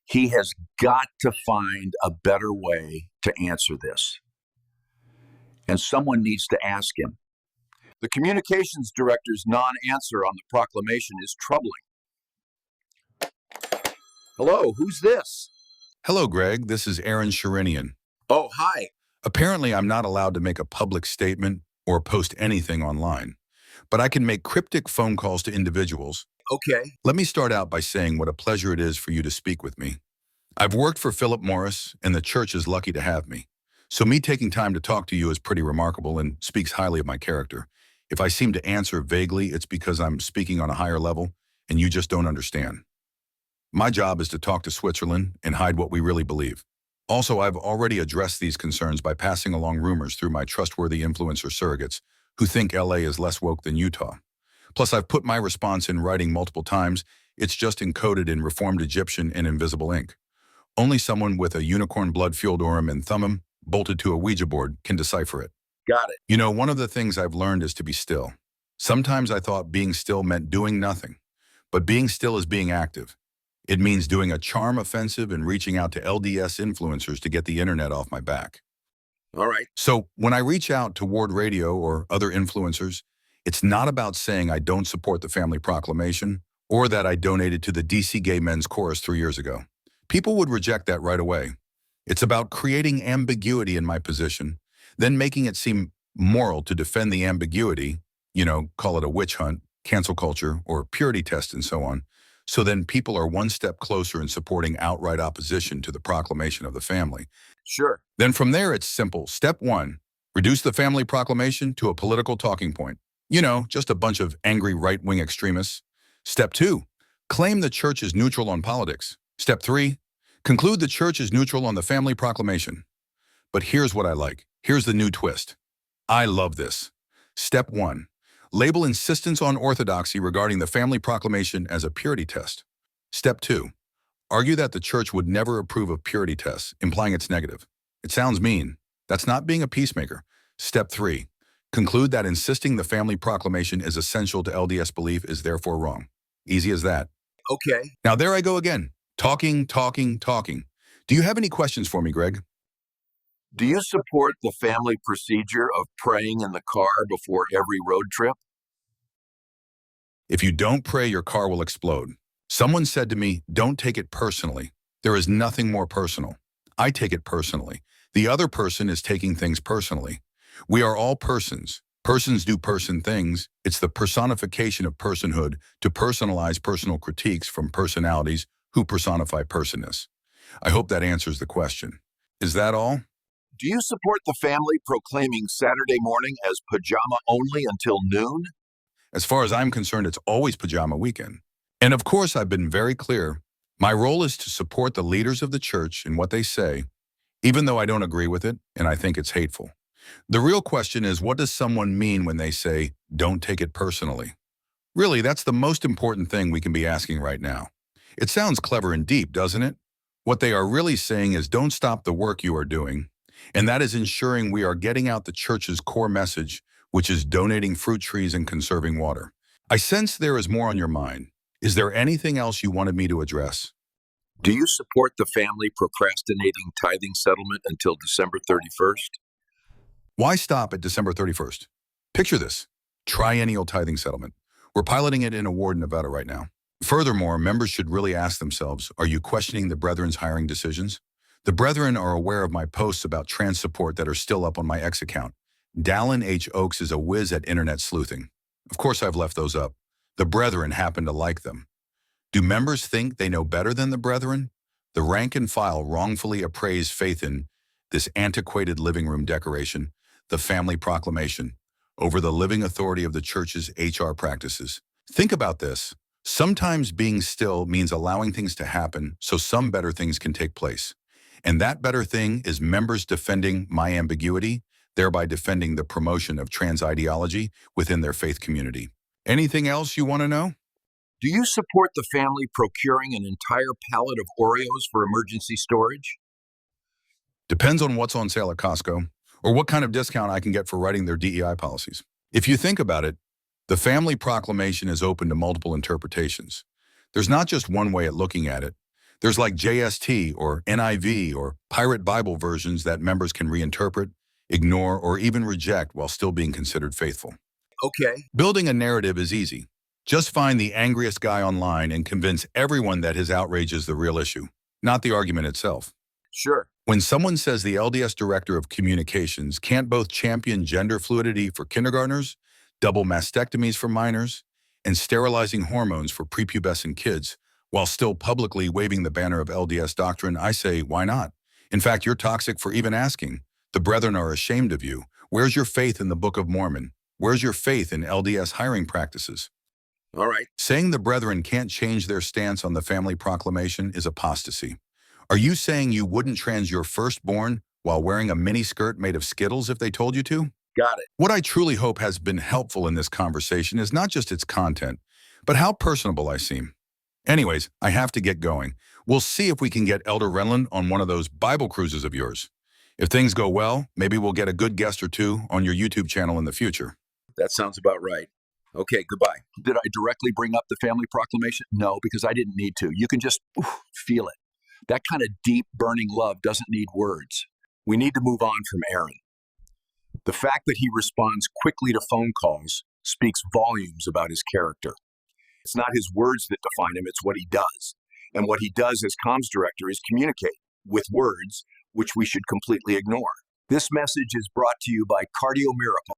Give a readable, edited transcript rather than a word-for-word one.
He has got to find a better way to answer this. And someone needs to ask him. The communications director's non-answer on the proclamation is troubling. Hello, who's this? Hello, Greg. This is Sherinian. Oh, hi. Apparently, I'm not allowed to make a public statement or post anything online, but I can make cryptic phone calls to individuals. Okay. Let me start out by saying what a pleasure it is for you to speak with me. I've worked for Philip Morris, and the church is lucky to have me. So me taking time to talk to you is pretty remarkable and speaks highly of my character. If I seem to answer vaguely, it's because I'm speaking on a higher level, and you just don't understand. My job is to talk to Switzerland and hide what we really believe. Also, I've already addressed these concerns by passing along rumors through my trustworthy influencer surrogates who think LA is less woke than Utah. Plus, I've put my response in writing multiple times. It's just encoded in Reformed Egyptian and invisible ink. Only someone with a unicorn blood-fueled Urim and Thummim bolted to a Ouija board can decipher it. Got it. You know, one of the things I've learned is to be still. Sometimes I thought being still meant doing nothing, but being still is being active. It means doing a charm offensive and reaching out to LDS influencers to get the internet off my back. All right. So when I reach out to Ward Radio or other influencers, it's not about saying I don't support the family proclamation or that I donated to the DC Gay Men's Chorus 3 years ago. People would reject that right away. It's about creating ambiguity in my position, then making it seem moral to defend the ambiguity, call it a witch hunt, cancel culture, or purity test and so on. So then people are one step closer in supporting outright opposition to the proclamation of the family. Sure. Then from there, it's simple. Step 1, reduce the family proclamation to a political talking point. Just a bunch of angry right-wing extremists. Step 2, claim the church is neutral on politics. Step 3, conclude the church is neutral on the family proclamation. But here's what I like. Here's the new twist. I love this. Step 1, label insistence on orthodoxy regarding the family proclamation as a purity test. Step 2, argue that the church would never approve of purity tests, implying it's negative. It sounds mean. That's not being a peacemaker. Step 3, conclude that insisting the family proclamation is essential to LDS belief is therefore wrong. Easy as that. Okay. Now there I go again. Talking. Do you have any questions for me, Greg? Do you support the family procedure of praying in the car before every road trip? If you don't pray, your car will explode. Someone said to me, don't take it personally. There is nothing more personal. I take it personally. The other person is taking things personally. We are all persons. Persons do person things. It's the personification of personhood to personalize personal critiques from personalities who personify personness. I hope that answers the question. Is that all? Do you support the family proclaiming Saturday morning as pajama only until noon? As far as I'm concerned, it's always pajama weekend. And of course, I've been very clear. My role is to support the leaders of the church in what they say, even though I don't agree with it and I think it's hateful. The real question is, what does someone mean when they say, don't take it personally? Really, that's the most important thing we can be asking right now. It sounds clever and deep, doesn't it? What they are really saying is, don't stop the work you are doing. And that is ensuring we are getting out the church's core message, which is donating fruit trees and conserving water. I sense there is more on your mind. Is there anything else you wanted me to address? Do you support the family procrastinating tithing settlement until December 31st? Why stop at December 31st? Picture this, triennial tithing settlement. We're piloting it in Ward, Nevada right now. Furthermore, members should really ask themselves, are you questioning the Brethren's hiring decisions? The Brethren are aware of my posts about trans support that are still up on my X account. Dallin H. Oaks is a whiz at internet sleuthing. Of course I've left those up. The Brethren happen to like them. Do members think they know better than the Brethren? The rank and file wrongfully appraise faith in this antiquated living room decoration, the family proclamation, over the living authority of the church's HR practices. Think about this. Sometimes being still means allowing things to happen so some better things can take place. And that better thing is members defending my ambiguity, thereby defending the promotion of trans ideology within their faith community. Anything else you want to know? Do you support the family procuring an entire pallet of Oreos for emergency storage? Depends on what's on sale at Costco or what kind of discount I can get for writing their DEI policies. If you think about it, the family proclamation is open to multiple interpretations. There's not just one way at looking at it. There's like JST or NIV or Pirate Bible versions that members can reinterpret, ignore, or even reject while still being considered faithful. Okay. Building a narrative is easy. Just find the angriest guy online and convince everyone that his outrage is the real issue, not the argument itself. Sure. When someone says the LDS Director of Communications can't both champion gender fluidity for kindergartners, double mastectomies for minors, and sterilizing hormones for prepubescent kids, while still publicly waving the banner of LDS doctrine, I say, why not? In fact, you're toxic for even asking. The brethren are ashamed of you. Where's your faith in the Book of Mormon? Where's your faith in LDS hiring practices? All right. Saying the brethren can't change their stance on the family proclamation is apostasy. Are you saying you wouldn't trans your firstborn while wearing a miniskirt made of Skittles if they told you to? Got it. What I truly hope has been helpful in this conversation is not just its content, but how personable I seem. Anyways, I have to get going. We'll see if we can get Elder Renlund on one of those Bible cruises of yours. If things go well, maybe we'll get a good guest or two on your YouTube channel in the future. That sounds about right. Okay, goodbye. Did I directly bring up the family proclamation? No, because I didn't need to. You can just feel it. That kind of deep, burning love doesn't need words. We need to move on from Aaron. The fact that he responds quickly to phone calls speaks volumes about his character. It's not his words that define him, it's what he does. And what he does as comms director is communicate with words, which we should completely ignore. This message is brought to you by Cardio Miracle.